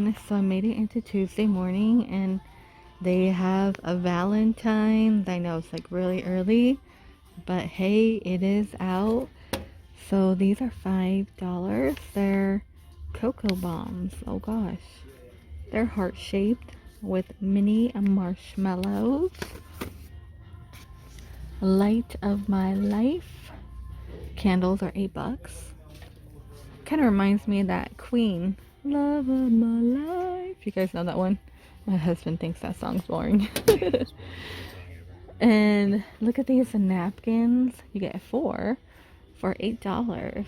everyone. So I made it into Tuesday morning and they have a Valentines. I know it's like really early, but hey, it is out. So these are $5. They're cocoa bombs. Oh gosh. They're heart-shaped with mini marshmallows. Light of my life. Candles are $8. Kind of reminds me of that Queen. Love of my life. You guys know that one? My husband thinks that song's boring. And look at these napkins. You get 4 for $8.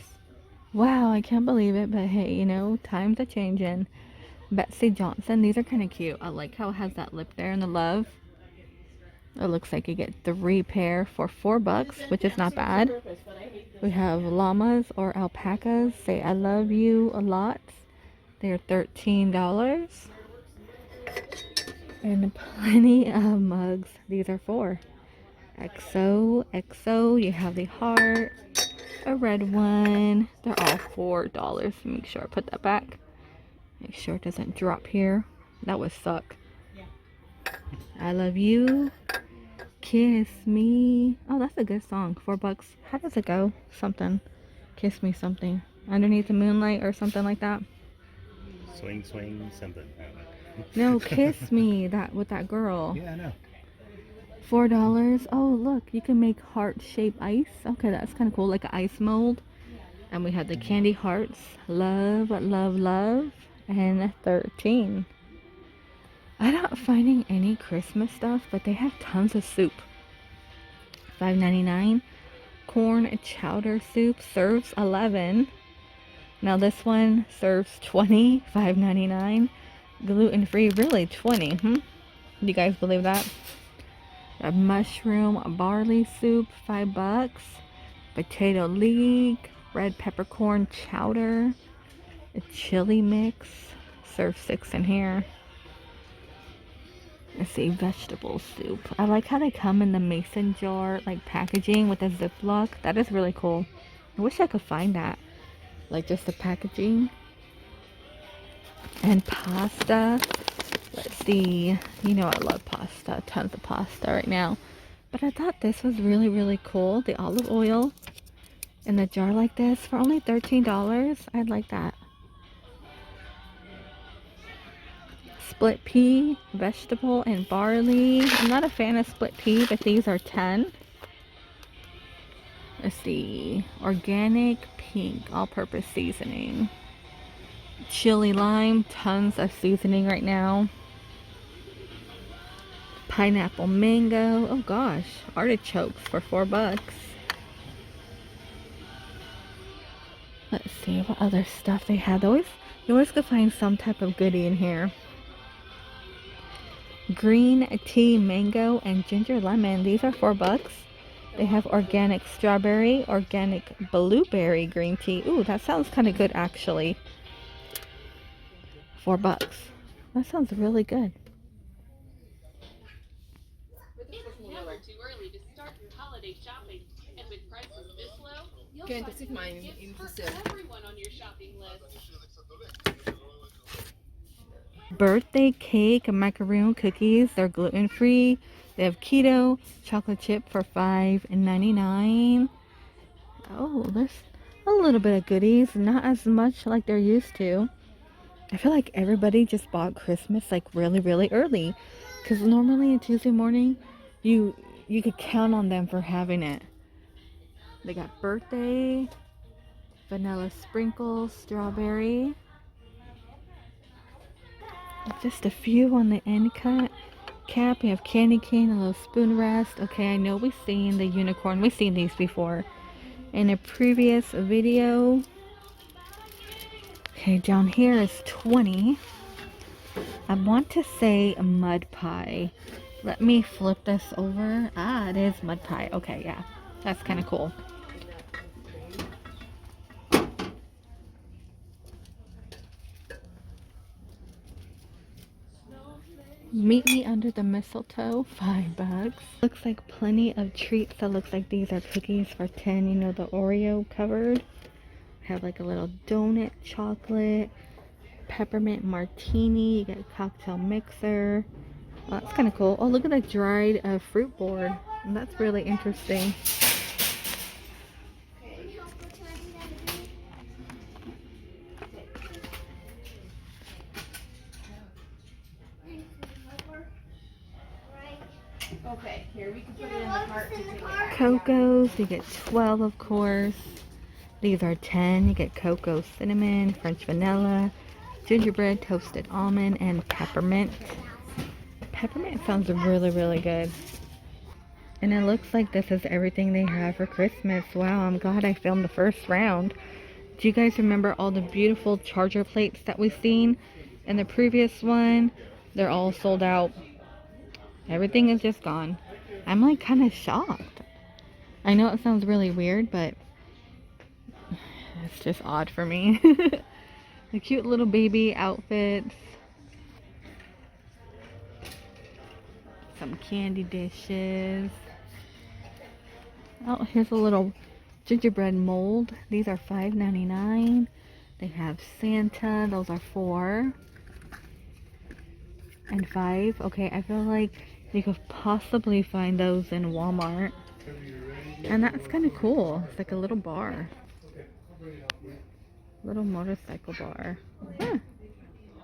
Wow, I can't believe it, but hey, you know, times are changing. Betsy Johnson, these are kind of cute. I like how it has that lip there and the love. It looks like you get 3 pair for $4, which is not bad. We have llamas or alpacas. Say I love you a lot. They're $13. And plenty of mugs. These are for XO. You have the heart, a red one. They're all $4. Make sure I put that back. Make sure it doesn't drop here. That would suck. I love you. Kiss me. Oh, that's a good song. $4. How does it go? Something. Kiss me something. Underneath the moonlight or something like that. Swing, swing, something. No, kiss me. That with that girl. Yeah, I know. $4. Oh, look, you can make heart-shaped ice. Okay, that's kind of cool, like an ice mold. And we have the candy hearts. Love, love, love. And 13. I'm not finding any Christmas stuff, but they have tons of soup. $5.99. Corn chowder soup serves 11. Now this one serves 20. $5.99. Gluten-free, really 20. Do you guys believe that? A mushroom barley soup, $5. Potato leek, red peppercorn chowder, a chili mix, serve 6 in here. Let's see, vegetable soup. I like how they come in the mason jar, like packaging with a Ziploc. That is really cool. I wish I could find that, like just the packaging. And pasta. Let's see. You know I love pasta. Tons of pasta right now. But I thought this was really, really cool. The olive oil in a jar like this for only $13. I'd like that. Split pea, vegetable, and barley. I'm not a fan of split pea, but these are 10. Let's see. Organic pink, all-purpose seasoning. Chili lime, tons of seasoning right now. Pineapple mango. Oh gosh, artichokes for $4. Let's see what other stuff they had. You always could find some type of goodie in here. Green tea mango and ginger lemon. These are $4. They have organic strawberry, organic blueberry green tea. Ooh, that sounds kind of good actually. $4. That sounds really good. Too early to start your holiday shopping, and with prices this low, you'll find gifts for everyone on your shopping list. Birthday cake macaroon cookies. They're gluten-free. They have keto chocolate chip for $5.99. Oh, there's a little bit of goodies. Not as much like they're used to. I feel like everybody just bought Christmas like really, really early. Because normally on Tuesday morning, you could count on them for having it. They got birthday, vanilla sprinkles, strawberry. Just a few on the end cap. We have candy cane, a little spoon rest. Okay, I know we've seen the unicorn. We've seen these before in a previous video. Okay, down here is 20. I want to say a mud pie. Let me flip this over. Ah, it is mud pie. Okay, yeah. That's kind of cool. Meet me under the mistletoe, $5. Looks like plenty of treats. That looks like these are cookies for 10. You know, the Oreo covered. Have like a little donut chocolate. peppermint martini. You get a cocktail mixer. Oh, that's kind of cool. Oh, look at that dried fruit board. That's really interesting. Okay, here we can put it in the cart to take it. Cocos, you get 12 of course. These are 10. You get cocoa, cinnamon, French vanilla, gingerbread, toasted almond, and peppermint. Peppermint sounds really, really good. And it looks like this is everything they have for Christmas. Wow, I'm glad I filmed the first round. Do you guys remember all the beautiful charger plates that we've seen in the previous one? They're all sold out. Everything is just gone. I'm like kind of shocked. I know it sounds really weird, but it's just odd for me. The cute little baby outfits. Some candy dishes. Oh, here's a little gingerbread mold. These are $5.99. They have Santa. Those are $4 and $5. Okay, I feel like you could possibly find those in Walmart. And that's kind of cool. It's like a little bar. Little motorcycle bar. Huh.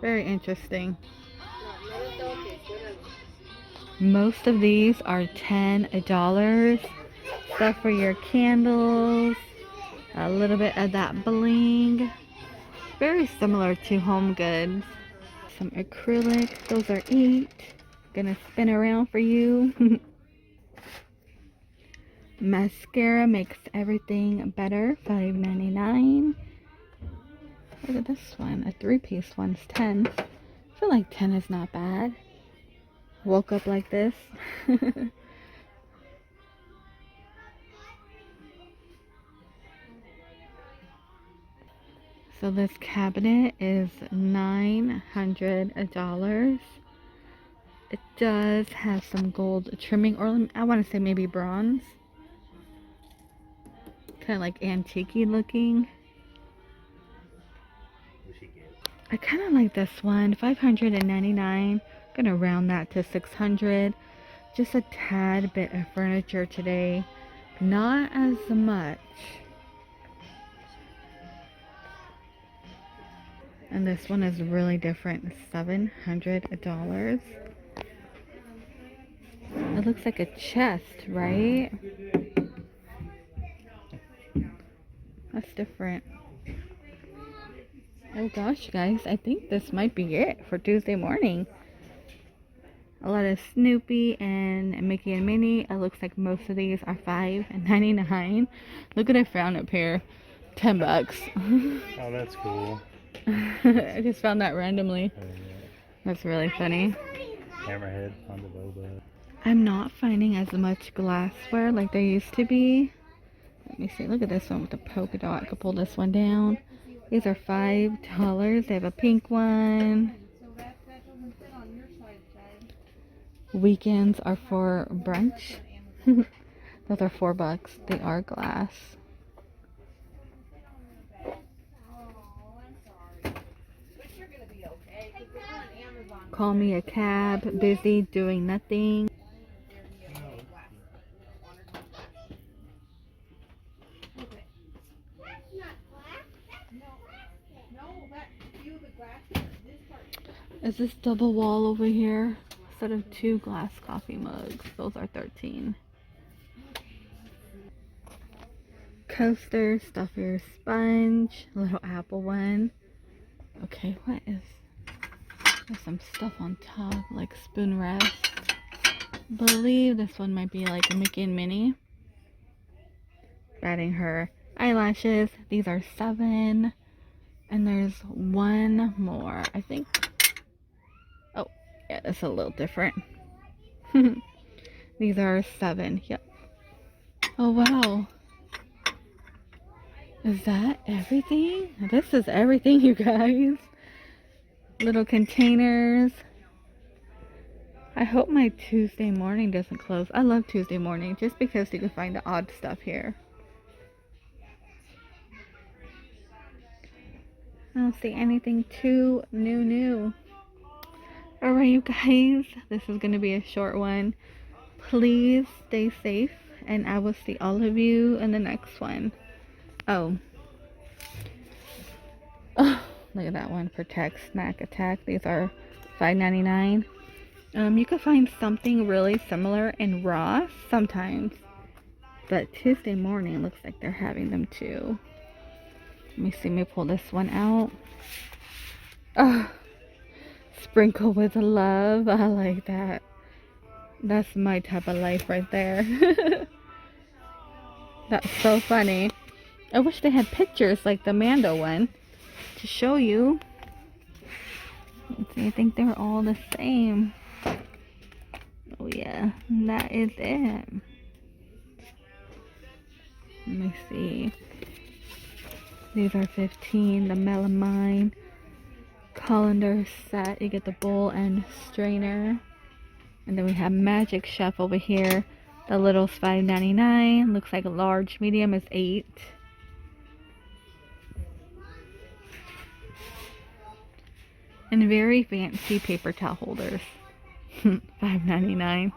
Very interesting. Most of these are $10. Stuff for your candles. A little bit of that bling. Very similar to Home Goods. Some acrylic. Those are $8. Gonna spin around for you. Mascara makes everything better. $5.99. Look at this one. A 3-piece one's $10. I feel like 10 is not bad. Woke up like this. So this cabinet is $900. It does have some gold trimming, or I want to say maybe bronze. Kind of like antique-y looking. I kind of like this one. $599. Gonna round that to $600. Just a tad bit of furniture today. Not as much. And this one is really different. $700. It looks like a chest, right? That's different. Oh gosh, guys, I think this might be it for Tuesday morning. A lot of Snoopy and Mickey and Minnie. It looks like most of these are $5.99. Look what I found up here. $10. Oh, that's cool. I just found that randomly. Oh, yeah. That's really funny. Hammerhead on the boba. I'm not finding as much glassware like there used to be. Let me see. Look at this one with the polka dot. I could pull this one down. These are $5. They have a pink one. Weekends are for brunch. Those are $4. They are glass. Call me a cab. Busy doing nothing. Is this double wall over here? Instead of 2 glass coffee mugs. Those are $13. Coaster, stuff your sponge, little apple one. Okay, what is... There's some stuff on top, like spoon rest. Believe this one might be like a Mickey and Minnie. Adding her eyelashes. These are $7. And there's one more, I think. Oh, yeah, it's a little different. These are $7. Yep. Oh, wow. Is that everything? This is everything, you guys. Little containers. I hope my Tuesday morning doesn't close. I love Tuesday morning just because you can find the odd stuff here. I don't see anything too new. Alright, you guys, this is going to be a short one. Please stay safe, and I will see all of you in the next one. Oh, look at that one. Protect Snack Attack. These are $5.99. You can find something really similar in Ross sometimes, but Tuesday morning looks like they're having them too. Let me pull this one out. Oh, sprinkle with love. I like that. That's my type of life right there. That's so funny. I wish they had pictures like the Mando one to show you. Let's see, I think they're all the same. Oh yeah, that is it. Let me see. These are 15. The melamine colander set. You get the bowl and strainer. And then we have Magic Chef over here. The little's $5.99. Looks like a large, medium is $8. And very fancy paper towel holders. $5.99.